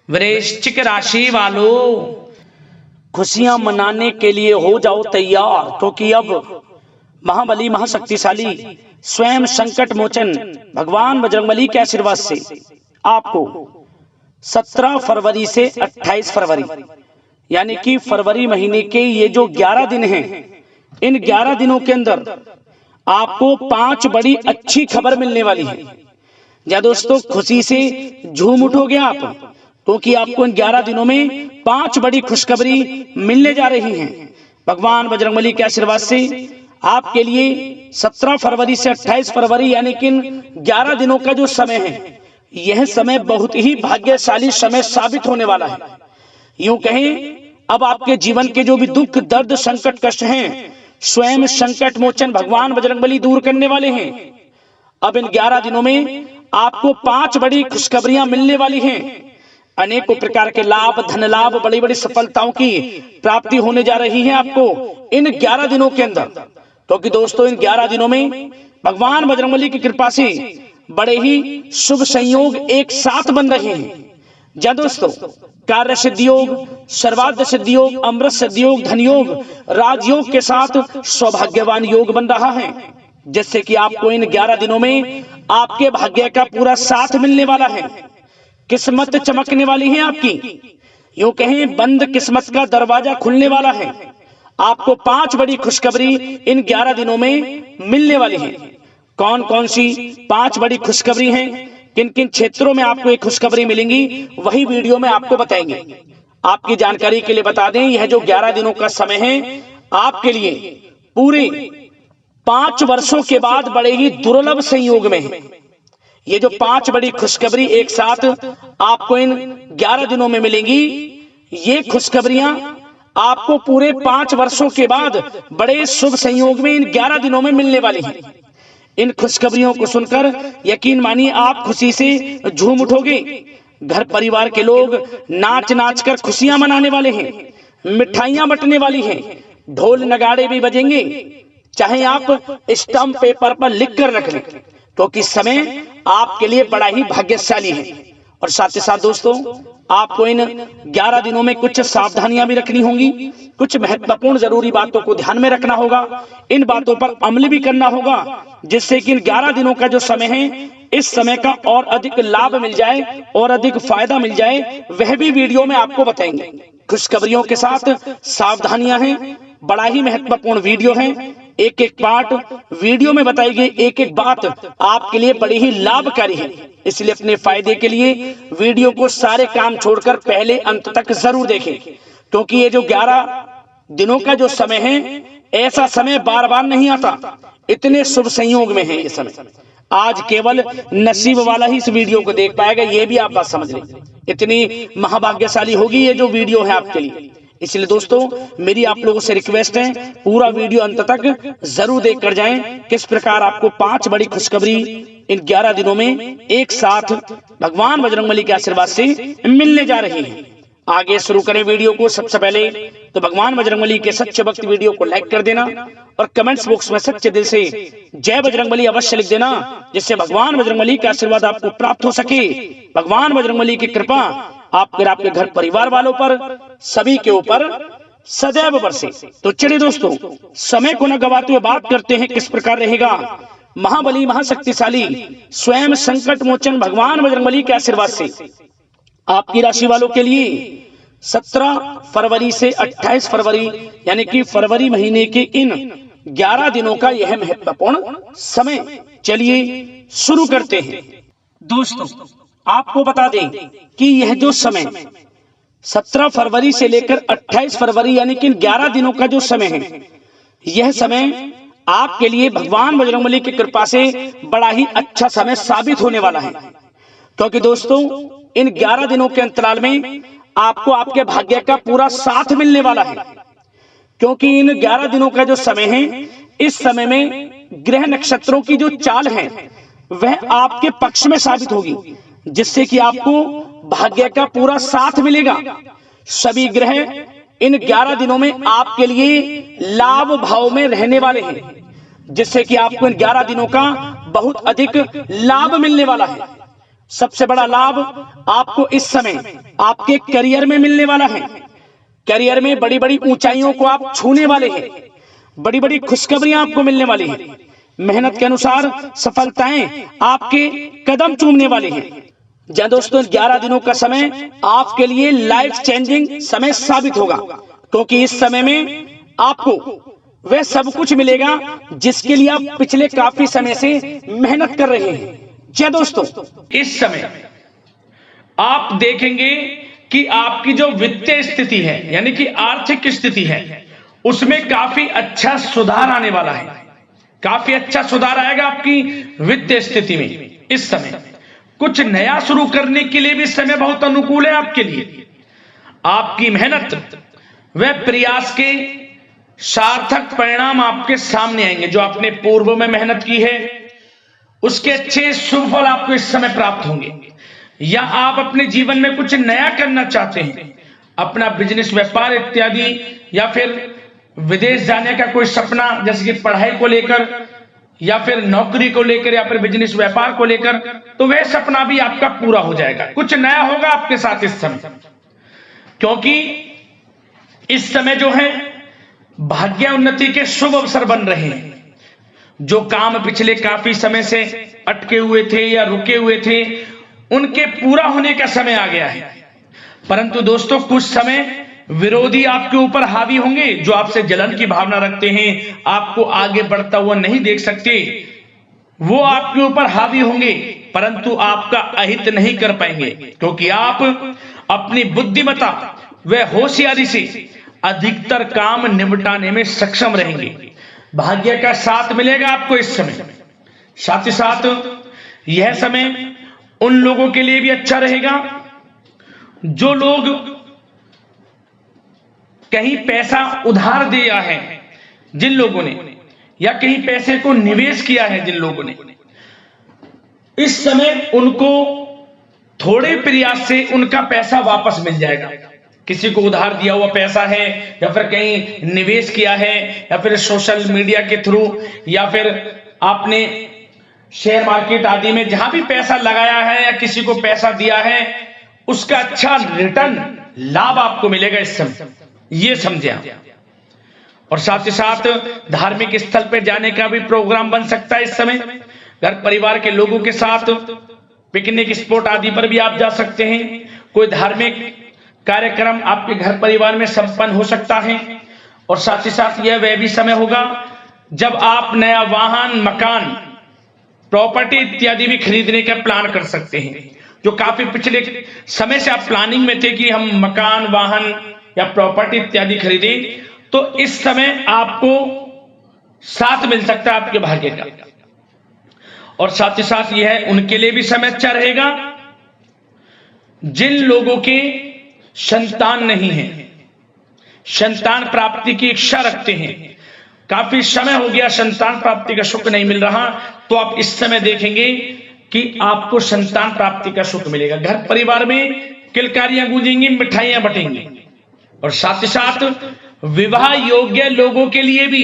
वृश्चिक राशि वालों, खुशियां मनाने के लिए हो जाओ तैयार, क्योंकि अब महाबली महाशक्तिशाली स्वयं संकट मोचन भगवान बजरंगबली के आशीर्वाद से आपको 17 फरवरी से 28 फरवरी यानी कि फरवरी महीने के ये जो 11 दिन हैं, इन 11 दिनों के अंदर आपको 5 बड़ी अच्छी खबर मिलने वाली है। या दोस्तों, खुशी से झूम उठोगे आप, क्योंकि आपको इन 11 दिनों में 5 बड़ी खुशखबरी मिलने जा रही हैं। भगवान बजरंगबली के आशीर्वाद से आपके लिए 17 फरवरी से 28 फरवरी यानी कि इन 11 दिनों का जो समय है, यह समय बहुत ही भाग्यशाली समय साबित होने वाला है। यूं कहें, अब आपके जीवन के जो भी दुख दर्द संकट कष्ट हैं, स्वयं संकट मोचन भगवान बजरंगबली दूर करने वाले हैं। अब इन 11 दिनों में आपको 5 बड़ी खुशखबरियां मिलने वाली हैं। अनेकों प्रकार के लाभ, धन लाभ, बड़ी बड़ी सफलताओं की प्राप्ति होने जा रही है आपको इन 11 दिनों के अंदर। क्योंकि दोस्तों, इन 11 दिनों में भगवान बजरंगबली की कृपा से बड़े ही शुभ संयोग एक साथ बन रहे हैं। या दोस्तों, कार्य सिद्धि योग, सर्वार्थ सिद्धि योग, अमृत सिद्धि योग, धन योग, राजयोग के साथ सौभाग्यवान योग बन रहा है, जिससे कि आपको इन 11 दिनों में आपके भाग्य का पूरा साथ मिलने वाला है। किस्मत चमकने वाली है आपकी। यूं कहें, बंद किस्मत का दरवाजा खुलने वाला है। आपको 5 बड़ी खुशखबरी इन 11 दिनों में मिलने वाली है। कौन कौन सी 5 बड़ी खुशखबरी हैं, किन किन क्षेत्रों में आपको एक खुशखबरी मिलेंगी, वही वीडियो में आपको बताएंगे। आपकी जानकारी के लिए बता दें, यह जो 11 दिनों का समय है आपके लिए पूरे 5 वर्षों के बाद बड़े ही दुर्लभ संयोग में है। ये जो 5 बड़ी खुशखबरी एक साथ आपको इन 11 दिनों में मिलेंगी, ये खुशखबरियां आपको पूरे 5 वर्षों के बाद बड़े शुभ संयोग में इन 11 दिनों में मिलने वाली हैं। इन खुशखबरियों को सुनकर यकीन मानिए आप खुशी से झूम उठोगे। घर परिवार के लोग नाच नाच कर खुशियां मनाने वाले हैं, मिठाइयां बंटने वाली हैं, ढोल नगाड़े भी बजेंगे। चाहे आप स्टंप पेपर पर लिख कर रख लें, क्योंकि समय आपके लिए बड़ा ही भाग्यशाली है। और साथ ही साथ दोस्तों, आपको इन 11 दिनों में कुछ सावधानियां भी रखनी होंगी, कुछ महत्वपूर्ण जरूरी बातों को ध्यान में रखना होगा, इन बातों पर अमल भी करना होगा, जिससे कि इन 11 दिनों का जो समय है, इस समय का और अधिक लाभ मिल जाए और अधिक फायदा मिल जाए, वह भी वीडियो में आपको बताएंगे। खुशखबरियों के साथ सावधानियां हैं, बड़ा ही महत्वपूर्ण वीडियो है। एक एक पार्ट वीडियो में बताई गई एक एक बात आपके लिए बड़ी ही लाभकारी है। इसलिए अपने फायदे के लिए वीडियो को सारे काम छोड़कर पहले अंत तक जरूर देखें, क्योंकि ये जो 11 दिनों का जो समय है, ऐसा समय बार बार नहीं आता। इतने शुभ संयोग में है ये समय। आज केवल नसीब वाला ही इस वीडियो को देख पाएगा, ये भी आप बात समझ लें। इतनी महाभाग्यशाली होगी ये जो वीडियो है आपके लिए। इसलिए दोस्तों, मेरी आप लोगों से रिक्वेस्ट है, पूरा वीडियो अंत तक जरूर देख कर जाएं, किस प्रकार आपको 5 बड़ी खुशखबरी इन 11 दिनों में एक साथ भगवान बजरंगबली के आशीर्वाद से मिलने जा रही है। आगे शुरू करें वीडियो को। सबसे पहले तो भगवान बजरंगबली के सच्चे भक्त वीडियो को लाइक कर देना और कमेंट्स बॉक्स में सच्चे दिल से जय बजरंगबली अवश्य लिख देना, जिससे भगवान बजरंगबली का आशीर्वाद आपको प्राप्त हो सके। भगवान बजरंगबली की कृपा आपके घर परिवार वालों पर, सभी के ऊपर सदैव बरसे। तो चलिए दोस्तों, समय को न गवाते हुए बात करते हैं किस प्रकार रहेगा महाबली महाशक्तिशाली स्वयं संकट मोचन भगवान बजरंगबली के आशीर्वाद से आपकी राशि वालों के लिए 17 फरवरी से 28 फरवरी यानी कि फरवरी महीने के इन 11 दिनों का यह महत्वपूर्ण समय। चलिए शुरू करते हैं। दोस्तों, आपको बता दें कि यह जो समय 17 फरवरी से लेकर 28 फरवरी यानी कि 11 दिनों का जो समय है, यह समय आपके लिए भगवान बजरंगबली की कृपा से बड़ा ही अच्छा समय साबित होने वाला है। क्योंकि दोस्तों, इन 11 दिनों के अंतराल में आपको आपके भाग्य का पूरा साथ मिलने वाला है। क्योंकि इन 11 दिनों का जो समय है, इस समय में ग्रह नक्षत्रों की जो चाल है वह आपके पक्ष में साबित होगी, जिससे कि आपको भाग्य का पूरा साथ मिलेगा। सभी ग्रह इन 11 दिनों में आपके लिए लाभ भाव में रहने वाले हैं, जिससे कि आपको इन 11 दिनों का बहुत अधिक लाभ मिलने वाला है। सबसे बड़ा लाभ आपको इस समय आपके करियर में मिलने वाला है। करियर में बड़ी बड़ी ऊंचाइयों को आप छूने वाले हैं, बड़ी बड़ी खुशखबरियां आपको मिलने वाली हैं। मेहनत के अनुसार सफलताएं आपके कदम चूमने वाली हैं। जी दोस्तों, 11 दिनों का समय आपके लिए लाइफ चेंजिंग समय साबित होगा, क्योंकि इस समय में आपको वह सब कुछ मिलेगा जिसके लिए आप पिछले काफी समय से मेहनत कर रहे हैं। जी दोस्तों, इस समय आप देखेंगे कि आपकी जो वित्तीय स्थिति है, यानी कि आर्थिक स्थिति है, उसमें काफी अच्छा सुधार आने वाला है। काफी अच्छा सुधार आएगा आपकी वित्तीय स्थिति में। इस समय कुछ नया शुरू करने के लिए भी समय बहुत अनुकूल है आपके लिए। आपकी मेहनत व प्रयास के सार्थक परिणाम आपके सामने आएंगे। जो आपने पूर्व में मेहनत की है उसके अच्छे शुभ फल आपको इस समय प्राप्त होंगे। या आप अपने जीवन में कुछ नया करना चाहते हैं, अपना बिजनेस, व्यापार इत्यादि, या फिर विदेश जाने का कोई सपना, जैसे कि पढ़ाई को लेकर या फिर नौकरी को लेकर या फिर बिजनेस व्यापार को लेकर, तो वह सपना भी आपका पूरा हो जाएगा। कुछ नया होगा आपके साथ इस समय, क्योंकि इस समय जो है भाग्य उन्नति के शुभ अवसर बन रहे हैं। जो काम पिछले काफी समय से अटके हुए थे या रुके हुए थे, उनके पूरा होने का समय आ गया है। परंतु दोस्तों, कुछ समय विरोधी आपके ऊपर हावी होंगे, जो आपसे जलन की भावना रखते हैं, आपको आगे बढ़ता हुआ नहीं देख सकते, वो आपके ऊपर हावी होंगे, परंतु आपका अहित नहीं कर पाएंगे, क्योंकि आप अपनी बुद्धिमत्ता व होशियारी से अधिकतर काम निपटाने में सक्षम रहेंगे। भाग्य का साथ मिलेगा आपको इस समय। साथ ही साथ यह समय उन लोगों के लिए भी अच्छा रहेगा जो लोग कहीं पैसा उधार दिया है, जिन लोगों ने, या कहीं पैसे को निवेश किया है जिन लोगों ने, इस समय उनको थोड़े प्रयास से उनका पैसा वापस मिल जाएगा। किसी को उधार दिया हुआ पैसा है, या फिर कहीं निवेश किया है, या फिर सोशल मीडिया के थ्रू, या फिर आपने शेयर मार्केट आदि में जहां भी पैसा लगाया है या किसी को पैसा दिया है, उसका अच्छा रिटर्न लाभ आपको मिलेगा इस समय, ये समझे आप। और साथ ही साथ धार्मिक स्थल पर जाने का भी प्रोग्राम बन सकता है इस समय। घर परिवार के लोगों के साथ पिकनिक स्पॉट आदि पर भी आप जा सकते हैं। कोई धार्मिक कार्यक्रम आपके घर परिवार में संपन्न हो सकता है। और साथ ही साथ यह वह भी समय होगा जब आप नया वाहन, मकान, प्रॉपर्टी इत्यादि भी खरीदने का प्लान कर सकते हैं। जो काफी पिछले समय से आप प्लानिंग में थे कि हम मकान, वाहन या प्रॉपर्टी इत्यादि खरीदें, तो इस समय आपको साथ मिल सकता है आपके भाग्य का। और साथ ही साथ यह उनके लिए भी समय अच्छा रहेगा जिन लोगों के संतान नहीं है, संतान प्राप्ति की इच्छा रखते हैं, काफी समय हो गया संतान प्राप्ति का सुख नहीं मिल रहा, तो आप इस समय देखेंगे कि आपको संतान प्राप्ति का सुख मिलेगा। घर परिवार में किलकारियां गूंजेंगी, मिठाइयां बटेंगी। और साथ ही साथ विवाह योग्य लोगों के लिए भी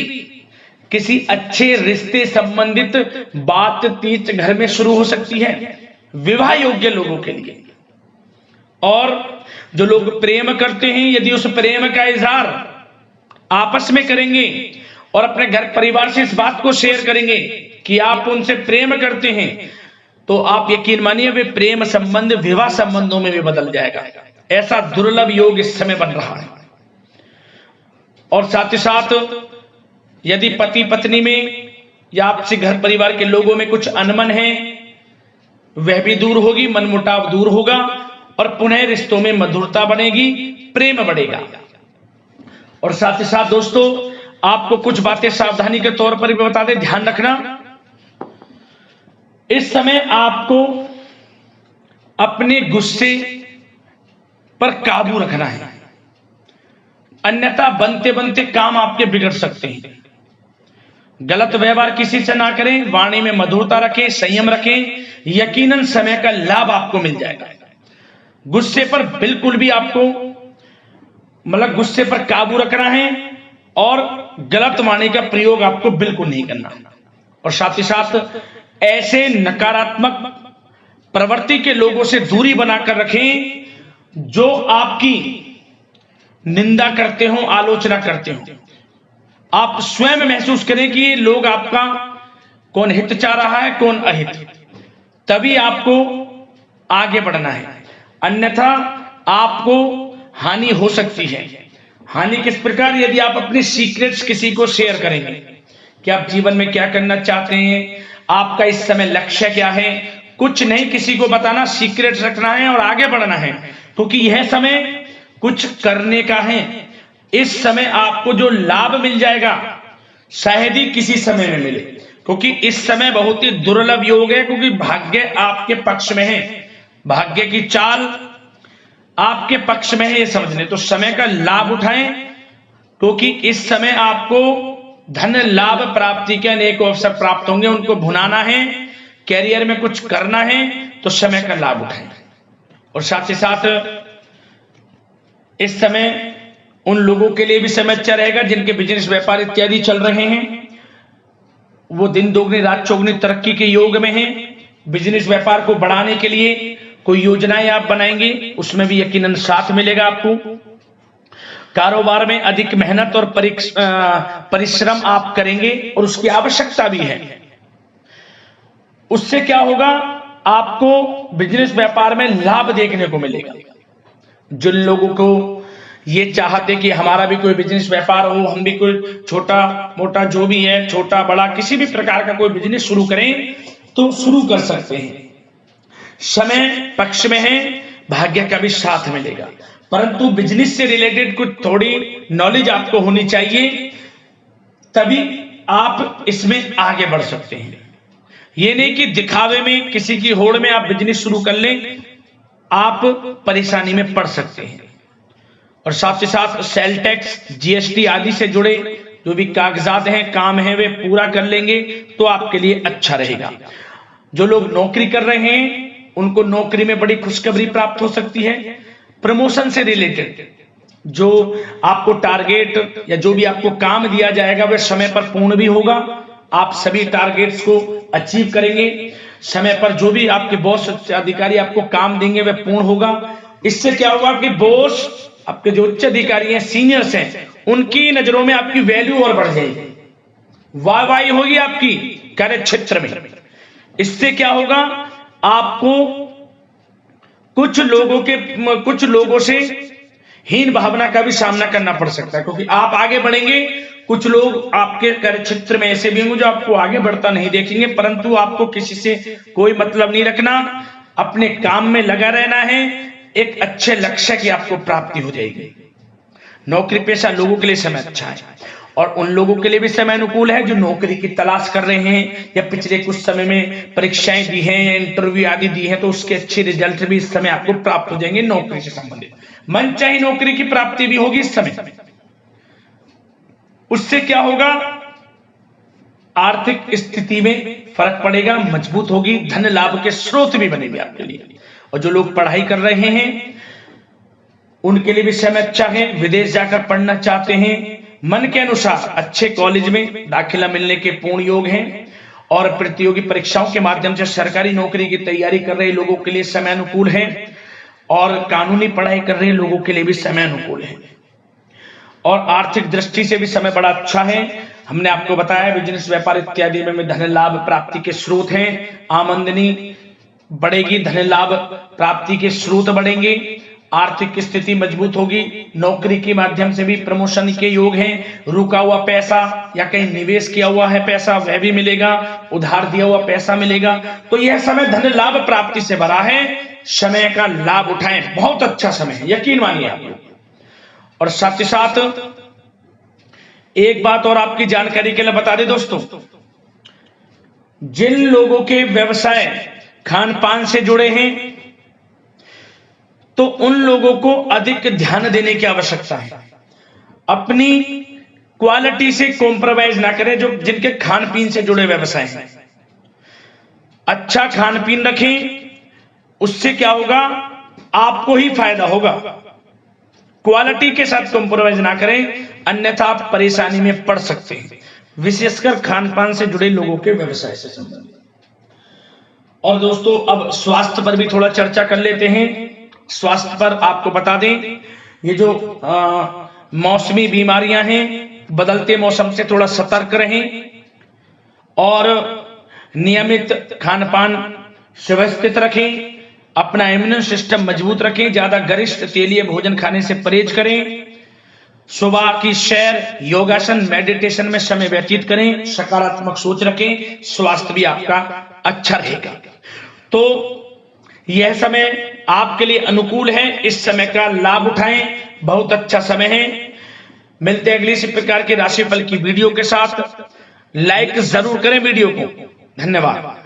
किसी अच्छे रिश्ते संबंधित बातचीत घर में शुरू हो सकती है, विवाह योग्य लोगों के लिए। और जो लोग प्रेम करते हैं, यदि उस प्रेम का इजहार आपस में करेंगे और अपने घर परिवार से इस बात को शेयर करेंगे कि आप उनसे प्रेम करते हैं, तो आप यकीन मानिए वे प्रेम संबंध विवाह संबंधों में भी बदल जाएगा। ऐसा दुर्लभ योग इस समय बन रहा है। और साथ ही साथ यदि पति पत्नी में या आपसे घर परिवार के लोगों में कुछ अनबन है, वह भी दूर होगी, मनमुटाव दूर होगा और पुनः रिश्तों में मधुरता बनेगी, प्रेम बढ़ेगा। और साथ ही साथ दोस्तों, आपको कुछ बातें सावधानी के तौर पर भी बता दें, ध्यान रखना। इस समय आपको अपने गुस्से पर काबू रखना है, अन्यथा बनते बनते काम आपके बिगड़ सकते हैं। गलत व्यवहार किसी से ना करें, वाणी में मधुरता रखें, संयम रखें, यकीनन समय का लाभ आपको मिल जाएगा। गुस्से पर बिल्कुल भी आपको गुस्से पर काबू रखना है और गलत वाणी का प्रयोग आपको बिल्कुल नहीं करना। और साथ ही साथ ऐसे नकारात्मक प्रवृत्ति के लोगों से दूरी बनाकर रखें, जो आपकी निंदा करते हो, आलोचना करते हो। आप स्वयं महसूस करें कि ये लोग आपका कौन हित चाह रहा है, कौन अहित, तभी आपको आगे बढ़ना है, अन्यथा आपको हानि हो सकती है। हानि किस प्रकार? यदि आप अपने सीक्रेट्स किसी को शेयर करेंगे कि आप जीवन में क्या करना चाहते हैं, आपका इस समय लक्ष्य क्या है, कुछ नहीं किसी को बताना, सीक्रेट्स रखना है और आगे बढ़ना है, क्योंकि यह समय कुछ करने का है। इस समय आपको जो लाभ मिल जाएगा शायद ही किसी समय में मिले, क्योंकि इस समय बहुत ही दुर्लभ योग है, क्योंकि भाग्य आपके पक्ष में है, भाग्य की चाल आपके पक्ष में है, ये समझ लें। तो समय का लाभ उठाएं, क्योंकि इस समय आपको धन लाभ प्राप्ति के अनेक अवसर प्राप्त होंगे, उनको भुनाना है, कैरियर में कुछ करना है, तो समय का लाभ उठाएं। और साथ ही साथ इस समय उन लोगों के लिए भी समय अच्छा रहेगा जिनके बिजनेस व्यापार इत्यादि चल रहे हैं, वो दिन दोगुनी रात चौगुनी तरक्की के योग में हैं। बिजनेस व्यापार को बढ़ाने के लिए कोई योजनाएं आप बनाएंगे, उसमें भी यकीनन साथ मिलेगा आपको। कारोबार में अधिक मेहनत और परिश्रम आप करेंगे और उसकी आवश्यकता भी है। उससे क्या होगा? आपको बिजनेस व्यापार में लाभ देखने को मिलेगा। जिन लोगों को ये चाहते कि हमारा भी कोई बिजनेस व्यापार हो, हम भी कोई छोटा मोटा जो भी है, छोटा बड़ा किसी भी प्रकार का कोई बिजनेस शुरू करें, तो शुरू कर सकते हैं। समय पक्ष में है, भाग्य का भी साथ मिलेगा, परंतु बिजनेस से रिलेटेड कुछ थोड़ी नॉलेज आपको होनी चाहिए, तभी आप इसमें आगे बढ़ सकते हैं। ये नहीं कि दिखावे में किसी की होड़ में आप बिजनेस शुरू कर लें, आप परेशानी में पड़ सकते हैं। और साथ ही साथ सेल टैक्स, जीएसटी आदि से जुड़े जो भी कागजात हैं, काम है, वे पूरा कर लेंगे तो आपके लिए अच्छा रहेगा। जो लोग नौकरी कर रहे हैं उनको नौकरी में बड़ी खुशखबरी प्राप्त हो सकती है। प्रमोशन से रिलेटेड जो आपको टारगेट या जो भी आपको काम दिया जाएगा वह समय पर पूर्ण भी होगा, आप सभी टारगेट्स को अचीव करेंगे। समय पर जो भी आपके बॉस अधिकारी आपको काम देंगे वह पूर्ण होगा। इससे क्या होगा कि बॉस, आपके जो उच्च अधिकारी हैं, सीनियर्स हैं, उनकी नजरों में आपकी वैल्यू और बढ़ जाएगी, वाहवाही होगी आपकी कार्य क्षेत्र में। इससे क्या होगा? आपको कुछ लोगों से हीन भावना का भी सामना करना पड़ सकता है, क्योंकि आप आगे बढ़ेंगे। कुछ लोग आपके कार्य क्षेत्र में ऐसे भी होंगे जो आपको आगे बढ़ता नहीं देखेंगे, परंतु आपको किसी से कोई मतलब नहीं रखना, अपने काम में लगा रहना है, एक अच्छे लक्ष्य की आपको प्राप्ति हो जाएगी। नौकरी पेशा लोगों के लिए समय अच्छा है, और उन लोगों के लिए भी समय अनुकूल है जो नौकरी की तलाश कर रहे हैं या पिछले कुछ समय में परीक्षाएं दी हैं या इंटरव्यू आदि दी हैं, तो उसके अच्छे रिजल्ट भी इस समय आपको प्राप्त हो जाएंगे। नौकरी से संबंधित मनचाही नौकरी की प्राप्ति भी होगी इस समय। उससे क्या होगा? आर्थिक स्थिति में फर्क पड़ेगा, मजबूत होगी, धन लाभ के स्रोत भी बनेंगे आपके लिए। और जो लोग पढ़ाई कर रहे हैं उनके लिए भी समय अच्छा है। विदेश जाकर पढ़ना चाहते हैं, मन के अनुसार अच्छे कॉलेज में दाखिला मिलने के पूर्ण योग हैं। और प्रतियोगी परीक्षाओं के माध्यम से सरकारी नौकरी की तैयारी कर रहे लोगों के लिए समय अनुकूल है, और कानूनी पढ़ाई कर रहे लोगों के लिए भी समय अनुकूल है। और आर्थिक दृष्टि से भी समय बड़ा अच्छा है। हमने आपको बताया बिजनेस व्यापार इत्यादि में धन लाभ प्राप्ति के स्रोत हैं, आमदनी बढ़ेगी, धन लाभ प्राप्ति के स्रोत बढ़ेंगे, आर्थिक स्थिति मजबूत होगी, नौकरी के माध्यम से भी प्रमोशन के योग हैं, रुका हुआ पैसा या कहीं निवेश किया हुआ है पैसा वह भी मिलेगा, उधार दिया हुआ पैसा मिलेगा। तो यह समय धन लाभ प्राप्ति से भरा है। समय का लाभ उठाएं, बहुत अच्छा समय है, यकीन मानिए आप लोग। और साथ ही साथ एक बात और आपकी जानकारी के लिए बता दें दोस्तों, जिन लोगों के व्यवसाय खान पान से जुड़े हैं तो उन लोगों को अधिक ध्यान देने की आवश्यकता है। अपनी क्वालिटी से कॉम्प्रोमाइज ना करें। जो जिनके खान पीन से जुड़े व्यवसाय हैं, अच्छा खान पीन रखें, उससे क्या होगा? आपको ही फायदा होगा। क्वालिटी के साथ कॉम्प्रोमाइज ना करें, अन्यथा आप परेशानी में पड़ सकते हैं, विशेषकर खान पान से जुड़े लोगों के व्यवसाय से संबंधित। और दोस्तों अब स्वास्थ्य पर भी थोड़ा चर्चा कर लेते हैं। स्वास्थ्य पर आपको बता दें, ये जो मौसमी बीमारियां हैं, बदलते मौसम से थोड़ा सतर्क रहें और नियमित खान पान व्यवस्थित रखें, अपना इम्यून सिस्टम मजबूत रखें, ज्यादा गरिष्ठ तेलीय भोजन खाने से परहेज करें, सुबह की सैर, योगासन, मेडिटेशन में समय व्यतीत करें, सकारात्मक सोच रखें, स्वास्थ्य भी आपका अच्छा रहेगा। तो यह समय आपके लिए अनुकूल है, इस समय का लाभ उठाएं, बहुत अच्छा समय है। मिलते हैं अगली इसी प्रकार के राशिफल की वीडियो के साथ। लाइक जरूर करें वीडियो को। धन्यवाद।